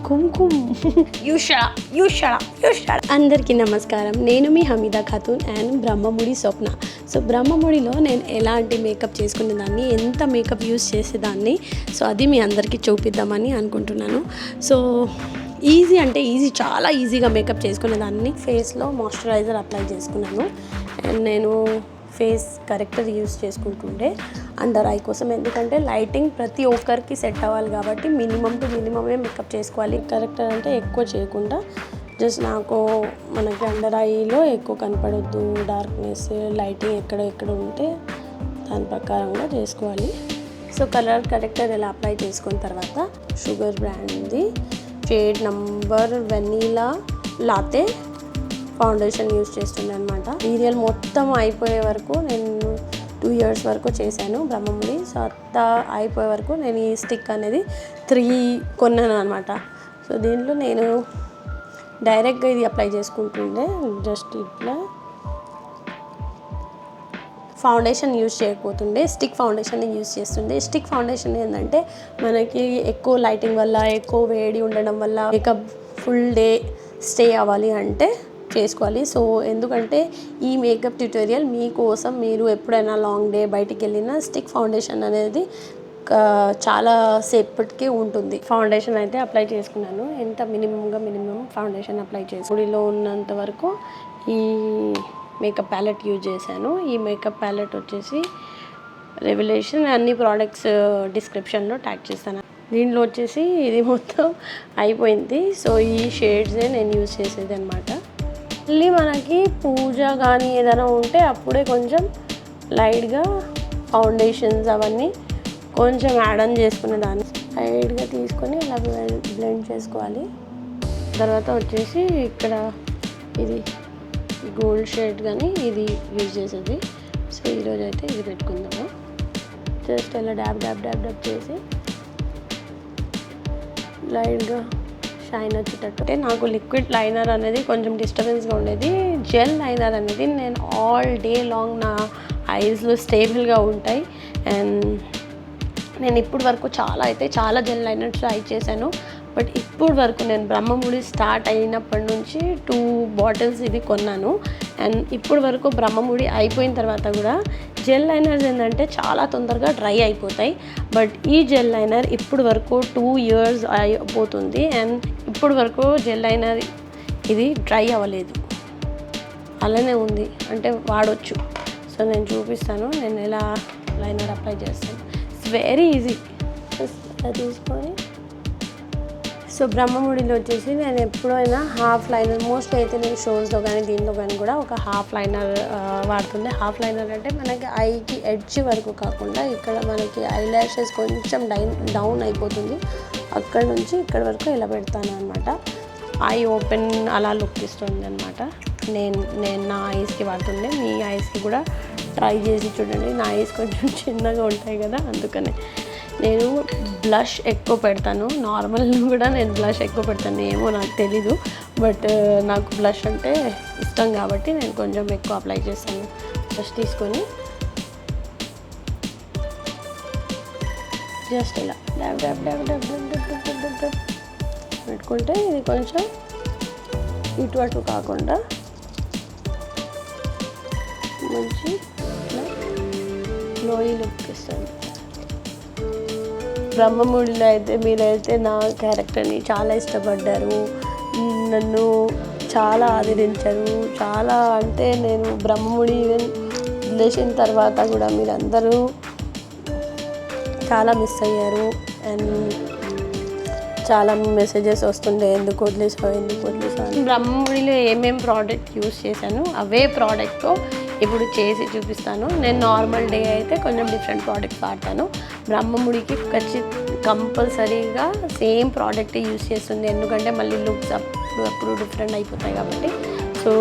కుంకుమ్ అందరికీ నమస్కారం. నేను మీ హమీదా ఖాతూన్ అండ్ బ్రహ్మముడి స్వప్న. సో బ్రహ్మముడిలో నేను ఎలాంటి మేకప్ చేసుకునేదాన్ని, ఎంత మేకప్ యూస్ చేసేదాన్ని, సో అది మీ అందరికీ చూపిద్దామని అనుకుంటున్నాను. సో ఈజీ అంటే ఈజీ, చాలా ఈజీగా మేకప్ చేసుకునేదాన్ని. ఫేస్లో మాయిశ్చరైజర్ అప్లై చేసుకున్నాను అండ్ నేను ఫేస్ కరెక్టర్ యూస్ చేసుకుంటుండే అండర్ ఐ కోసం. ఎందుకంటే లైటింగ్ ప్రతి ఒక్కరికి సెట్ అవ్వాలి కాబట్టి మినిమం టు మినిమమే మేకప్ చేసుకోవాలి. కరెక్టర్ అంటే ఎక్కువ చేయకుండా జస్ట్ నాకు మనకి అండర్ ఐలో ఎక్కువ కనపడొద్దు, డార్క్నెస్ లైటింగ్ ఎక్కడ ఉంటే దాని ప్రకారంగా చేసుకోవాలి. సో కలర్ కరెక్టర్ ఇలా అప్లై చేసుకున్న తర్వాత sugar బ్రాండ్ది shade number vanilla లాతే foundation use చేస్తుండే అనమాట. సీరియల్ మొత్తం అయిపోయే వరకు నేను 2 years వరకు చేశాను బ్రహ్మముడి. సో అంతా అయిపోయే వరకు నేను ఈ స్టిక్ అనేది 3 కొన్నాను అనమాట. సో దీంట్లో నేను డైరెక్ట్గా ఇది అప్లై చేసుకుంటుండే, జస్ట్ ఇట్లా ఫౌండేషన్ యూజ్ చేయకపోతుండే, స్టిక్ ఫౌండేషన్ యూజ్ చేస్తుండే. స్టిక్ ఫౌండేషన్ ఏంటంటే మనకి ఎక్కువ లైటింగ్ వల్ల, ఎక్కువ వేడి ఉండడం వల్ల మేకప్ ఫుల్ డే స్టే అవ్వాలి అంటే చేసుకోవాలి. సో ఎందుకంటే ఈ మేకప్ ట్యూటోరియల్ మీకోసం, మీరు ఎప్పుడైనా లాంగ్ డే బయటికి వెళ్ళినా స్టిక్ ఫౌండేషన్ అనేది చాలా సేపటికి ఉంటుంది. ఫౌండేషన్ అయితే అప్లై చేసుకున్నాను. ఎంత మినిమం ఫౌండేషన్ అప్లై చేసి గుడిలో ఉన్నంత వరకు ఈ మేకప్ ప్యాలెట్ యూజ్ చేశాను. ఈ మేకప్ ప్యాలెట్ వచ్చేసి రెవల్యూషన్. అన్ని ప్రోడక్ట్స్ డిస్క్రిప్షన్లో ట్యాగ్ చేస్తాను. దీంట్లో వచ్చేసి ఇది మొత్తం అయిపోయింది. సో ఈ షేడ్సే నేను యూజ్ చేసేది అనమాట. మళ్ళీ మనకి పూజ కానీ ఏదైనా ఉంటే అప్పుడే కొంచెం లైట్గా ఫౌండేషన్స్ అవన్నీ కొంచెం యాడ్ ఆన్ చేసుకునేదాన్ని. లైట్గా తీసుకొని అలా బ్లెండ్ చేసుకోవాలి. తర్వాత వచ్చేసి ఇక్కడ ఇది గోల్డ్ షేడ్ కానీ ఇది యూజ్ చేసేది. సో ఈరోజు అయితే ఇది పెట్టుకుందాము. జస్ట్ ఇలా డాబ్ చేసి లైట్గా షైన్ వచ్చేటట్టు. అంటే నాకు లిక్విడ్ లైనర్ అనేది కొంచెం డిస్టర్బెన్స్గా ఉండేది. జెల్ లైనర్ అనేది నేను ఆల్ డే లాంగ్ నా ఐస్లో స్టేబుల్గా ఉంటాయి. అండ్ నేను ఇప్పుడు వరకు చాలా జెల్ లైనర్స్ ట్రై చేశాను. బట్ ఇప్పుడు వరకు నేను బ్రహ్మముడి స్టార్ట్ అయినప్పటి నుంచి 2 bottles ఇది కొన్నాను. అండ్ ఇప్పుడు వరకు బ్రహ్మముడి అయిపోయిన తర్వాత కూడా జెల్ లైనర్స్ ఏంటంటే చాలా తొందరగా డ్రై అయిపోతాయి. బట్ ఈ జెల్ లైనర్ ఇప్పుడు వరకు 2 years అయిపోతుంది అండ్ ఇప్పుడు వరకు జెల్ లైనర్ ఇది డ్రై అవ్వలేదు, అలానే ఉంది, అంటే వాడొచ్చు. సో నేను చూపిస్తాను నేను ఎలా లైనర్ అప్లై చేస్తాను. It's very easy. ఇలా తీసుకొని సో బ్రహ్మముడిలో వచ్చేసి నేను ఎప్పుడైనా హాఫ్ లైనర్, మోస్ట్లీ అయితే నేను షోస్లో కానీ దీంట్లో కానీ కూడా ఒక హాఫ్ లైనర్ వాడుతుండే. హాఫ్ లైనర్ అంటే మనకి ఐకి ఎడ్జ్ వరకు కాకుండా ఇక్కడ మనకి ఐ ల్యాషెస్ కొంచెం డౌన్ అయిపోతుంది, అక్కడ నుంచి ఇక్కడ వరకు ఇలా పెడతాను అనమాట. ఐ ఓపెన్ అలా లుక్ ఇస్తుంది అనమాట. నేను నా ఐస్కి వాడుతుండే. మీ ఐస్కి కూడా ట్రై చేసి చూడండి. నా ఐస్ కొంచెం చిన్నగా ఉంటాయి కదా, అందుకనే నేను బ్లష్ ఎక్కువ పెడతాను. నార్మల్ కూడా నేను బ్లష్ ఎక్కువ పెడతాను, ఏమో నాకు తెలీదు. బట్ నాకు బ్లష్ అంటే ఇష్టం కాబట్టి నేను కొంచెం ఎక్కువ అప్లై చేస్తాను. బ్లష్ తీసుకొని జస్ట్ ఇలా పెట్టుకుంటే ఇది కొంచెం ఇటు అటు కాకుండా మంచి గ్లోయి లుక్ ఇస్తుంది. బ్రహ్మముడిలో అయితే మీరైతే నా క్యారెక్టర్ని చాలా ఇష్టపడ్డారు, నన్ను చాలా ఆదరించారు. చాలా అంటే నేను బ్రహ్మముడి వదిలేసిన తర్వాత కూడా మీరందరూ చాలా మిస్ అయ్యారు. అండ్ చాలా మెసేజెస్ వస్తుండే, ఎందుకు వదిలేసాను. బ్రహ్మముడిలో ఏమేమి ప్రోడక్ట్ యూజ్ చేశాను అవే ప్రోడక్ట్తో ఇప్పుడు చేసి చూపిస్తాను. నేను నార్మల్ డే అయితే కొంచెం డిఫరెంట్ ప్రోడక్ట్స్ వాడతాను. బ్రహ్మముడికి కంపల్సరీగా సేమ్ ప్రోడక్ట్ యూజ్ చేస్తుంది, ఎందుకంటే మళ్ళీ లుక్స్ అప్పుడు డిఫరెంట్ అయిపోతాయి కాబట్టి. సో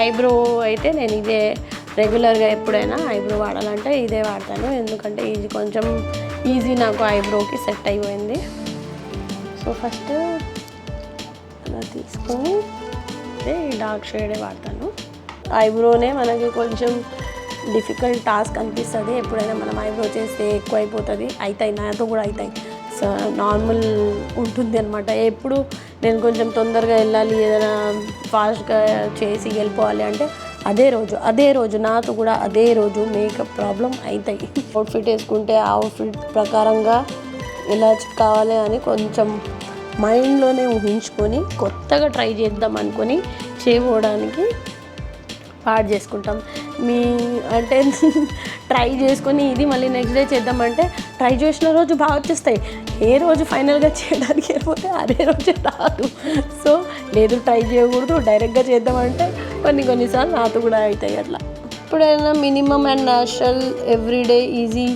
ఐబ్రో అయితే నేను ఇదే రెగ్యులర్గా ఎప్పుడైనా ఐబ్రో వాడాలంటే ఇదే వాడతాను, ఎందుకంటే ఇది కొంచెం ఈజీ, నాకు ఐబ్రోకి సెట్ అయిపోయింది. సో ఫస్ట్ అలా తీసుకొని ఈ డార్క్ షేడే వాడతాను. ఐబ్రోనే మనకి కొంచెం డిఫికల్ట్ టాస్క్ అనిపిస్తుంది. ఎప్పుడైనా మనం ఐబ్రో చేస్తే ఎక్కువ అయిపోతుంది, అవుతాయి, నాతో కూడా అవుతాయి. నార్మల్ ఉంటుంది అనమాట. ఎప్పుడు నేను కొంచెం తొందరగా వెళ్ళాలి, ఏదైనా ఫాస్ట్గా చేసి వెళ్ళిపోవాలి అంటే అదే రోజు నాతో కూడా అదే రోజు మేకప్ ప్రాబ్లం అవుతాయి. అవుట్ఫిట్ వేసుకుంటే ఆ అవుట్ఫిట్ ప్రకారంగా ఎలా కావాలి అని కొంచెం మైండ్లోనే ఊహించుకొని కొత్తగా ట్రై చేద్దాం అనుకొని చేయడానికి పాడు చేసుకుంటాం. అంటే ట్రై చేసుకొని ఇది మళ్ళీ నెక్స్ట్ డే చేద్దామంటే ట్రై చేసిన రోజు బాగా వచ్చేస్తాయి, ఏ రోజు ఫైనల్గా చేయడానికి వెళ్ళిపోతే అదే రోజే రాదు. సో లేదు, ట్రై చేయకూడదు, డైరెక్ట్గా చేద్దామంటే కొన్నిసార్లు నాతో కూడా అవుతాయి అట్లా. ఎప్పుడైనా minimum and natural everyday easy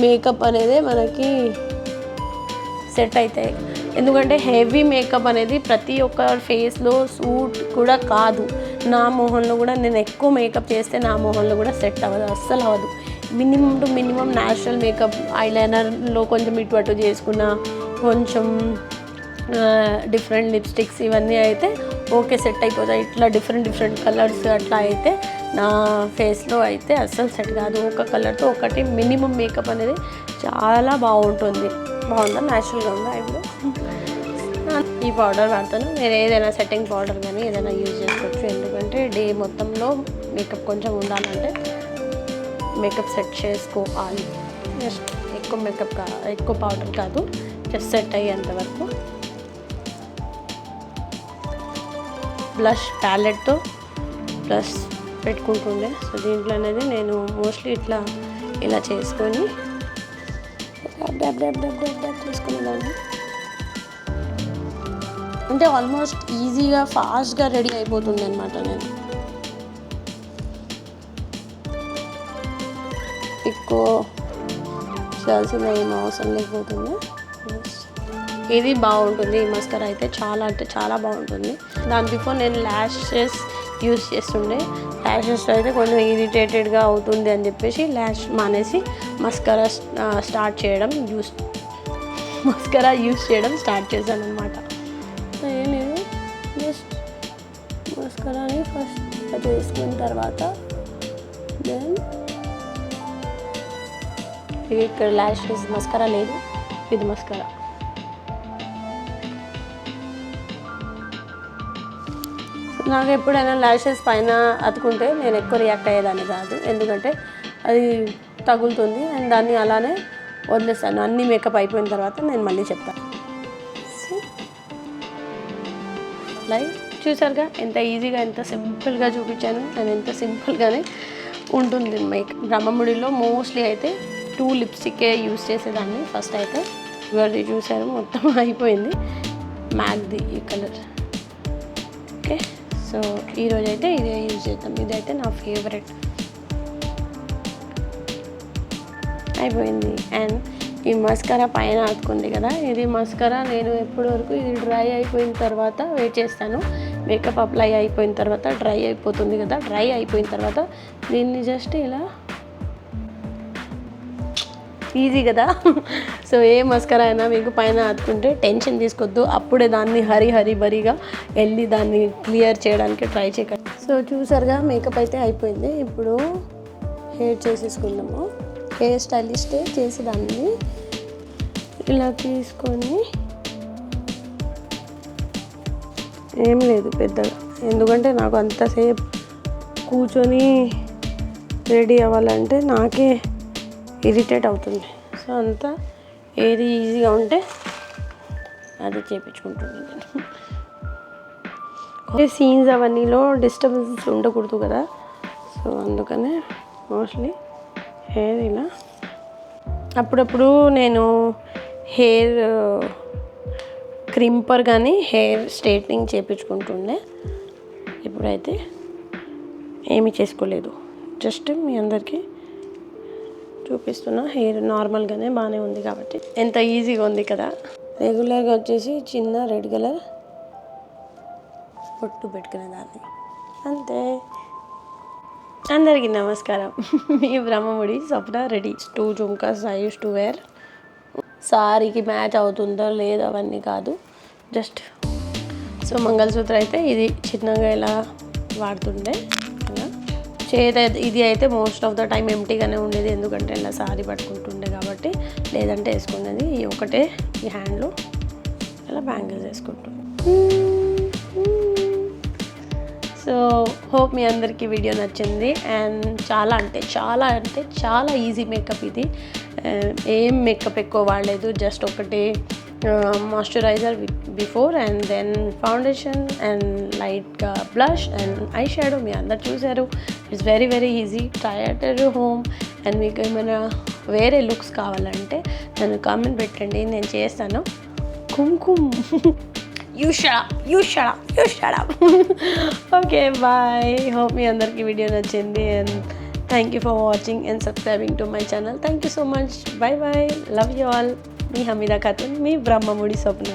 makeup అనేది మనకి సెట్ అవుతాయి. ఎందుకంటే హెవీ మేకప్ అనేది ప్రతి ఒక్క ఫేస్లో సూట్ కూడా కాదు. నా మొహంలో కూడా నేను ఎక్కువ మేకప్ చేస్తే నా మొహంలో కూడా సెట్ అవ్వదు, అస్సలు అవ్వదు. Minimum to minimum natural makeup, ఐలైనర్లో కొంచెం ఇటు చేసుకున్న, కొంచెం డిఫరెంట్ లిప్స్టిక్స్ ఇవన్నీ అయితే ఓకే సెట్ అయిపోతాయి. ఇట్లా డిఫరెంట్ కలర్స్ అట్లా అయితే నా ఫేస్లో అయితే అస్సలు సెట్ కాదు. ఒక కలర్తో ఒకటి మినిమం మేకప్ అనేది చాలా బాగుంటుంది. బాగుందా, న్యాచురల్గా ఉందా? ఇప్పుడు ఈ పౌడర్ వాడతాను. మీరు ఏదైనా సెట్టింగ్ పౌడర్ కానీ ఏదైనా యూజ్ చేసుకోవచ్చు. ఎందుకంటే డే మొత్తంలో మేకప్ కొంచెం ఉండాలంటే మేకప్ సెట్ చేసుకోవాలి. జస్ట్ ఎక్కువ పౌడర్ కాదు, జస్ట్ సెట్ అయ్యేంత వరకు. బ్లష్ ప్యాలెట్తో బ్లష్ పెట్టుకుంటుండే. సో దీంట్లో అనేది నేను మోస్ట్లీ ఇలా చేసుకొని చేసుకునేదాన్ని. అంటే ఆల్మోస్ట్ ఈజీగా ఫాస్ట్గా రెడీ అయిపోతుంది అనమాట. నేను ఎక్కువ చేయాల్సిన ఏం అవసరం లేకపోతుంది. ఇది బాగుంటుంది. ఈ మస్కరా అయితే చాలా అంటే చాలా బాగుంటుంది. దాని బిఫోర్ నేను ల్యాషెస్ యూజ్ చేస్తుండే. ల్యాషెస్ అయితే కొంచెం ఇరిటేటెడ్గా అవుతుంది అని చెప్పేసి ల్యాష్ మానేసి మస్కరా యూజ్ చేయడం స్టార్ట్ చేశాను అనమాట. ఏం లేదు, జస్ట్ మస్కరాని ఫస్ట్ వేసుకున్న తర్వాత దెన్ ఇక్కడ ల్యాషెస్ మస్కరా లేదు, ఇది మస్కరా. నాకు ఎప్పుడైనా ల్యాషెస్ పైన అతుకుంటే నేను ఎక్కువ రియాక్ట్ అయ్యేదాన్ని కాదు, ఎందుకంటే అది తగులుతుంది అండ్ దాన్ని అలానే వదిలేస్తాను. అన్ని మేకప్ అయిపోయిన తర్వాత నేను మళ్ళీ చెప్తాను. లైక్ చూసారుగా ఎంత ఈజీగా, ఎంత సింపుల్గా చూపించాను. అండ్ ఎంత సింపుల్గానే ఉంటుంది మేకప్. బ్రహ్మముడిలో మోస్ట్లీ అయితే 2 లిప్స్టిక్కే యూజ్ చేసేదాన్ని ఫస్ట్ అయితే. ఇవాళ చూసారు మొత్తం అయిపోయింది. మ్యాక్ది ఈ కలర్. ఓకే, సో ఈరోజు అయితే ఇదే యూజ్ చేద్దాం. ఇదైతే నా ఫేవరెట్. అయిపోయింది. అండ్ ఈ మస్కరా పైన అతుకుంది కదా, ఇది మస్కరా నేను ఎప్పటి వరకు ఇది డ్రై అయిపోయిన తర్వాత వెయిట్ చేస్తాను. మేకప్ అప్లై అయిపోయిన తర్వాత డ్రై అయిపోతుంది కదా, డ్రై అయిపోయిన తర్వాత దీన్ని జస్ట్ ఇలా ఈజీ కదా. సో ఏ మస్కరా అయినా మీకు పైన అతుకుంటే టెన్షన్ తీసుకోవద్దు. అప్పుడే దాన్ని హరిబరిగా వెళ్ళి దాన్ని క్లియర్ చేయడానికి ట్రై చేయకండి. సో చూసారుగా మేకప్ అయితే అయిపోయింది. ఇప్పుడు హెయిర్ చేసేసుకుందాము. హెయిర్ స్టైలిస్ట్ చేసి దాన్ని ఇలా తీసుకొని ఏం లేదు పెద్దగా, ఎందుకంటే నాకు అంతసేపు కూర్చొని రెడీ అవ్వాలంటే నాకే ఇరిటేట్ అవుతుంది. సో అంతా ఏది ఈజీగా ఉంటే అది చేయించుకుంటున్నాను నేను. సీన్స్ అవన్నీలో డిస్టర్బెన్స్ ఉండకూడదు కదా, సో అందుకనే మోస్ట్లీ హెయిర్ ఇలా. అప్పుడప్పుడు నేను హెయిర్ క్రింపర్ కానీ హెయిర్ స్ట్రైట్నింగ్ చేయించుకుంటుండే. ఇప్పుడైతే ఏమీ చేసుకోలేదు, జస్ట్ మీ అందరికీ చూపిస్తున్నా. హెయిర్ నార్మల్గానే బాగానే ఉంది కాబట్టి ఎంత ఈజీగా ఉంది కదా. రెగ్యులర్గా వచ్చేసి చిన్న రెడ్ కలర్ పొట్టు పెట్టుకునేదాన్ని అంతే. అందరికీ నమస్కారం. మీ Brahmamudi Swapna ready. 2 jhumkas I use to wear. సారీకి మ్యాచ్ అవుతుందో లేదో అవన్నీ కాదు, జస్ట్. సో మంగళసూత్ర అయితే ఇది చిన్నగా ఇలా వాడుతుండే. ఇది అయితే మోస్ట్ ఆఫ్ ద టైం ఎంటీగానే ఉండేది, ఎందుకంటే ఇలా సారీ పట్టుకుంటుండే కాబట్టి, లేదంటే వేసుకునేది. ఒకటే ఈ హ్యాండ్లో ఇలా బ్యాంగిల్స్ వేసుకుంటాం. సో హోప్ మీ అందరికీ వీడియో నచ్చింది. అండ్ చాలా అంటే చాలా ఈజీ మేకప్ ఇది. ఏం మేకప్ ఎక్కువ వాడలేదు, జస్ట్ ఒకటి moisturiser before and then foundation and లైట్గా బ్లష్ అండ్ ఐ షాడో. మీ అందరు చూసారు. It's very very easy. Try at your home. And మీకు ఏమైనా వేరే లుక్స్ కావాలంటే నన్ను కామెంట్ పెట్టండి, నేను చేస్తాను. Kumkum You shut up. Okay, bye. Hope మీ అందరికీ వీడియో నచ్చింది. And thank you for watching and subscribing to my channel. Thank you so much. Bye. Love you all. Me Hamida Khatun, me Brahmamudi Swapna.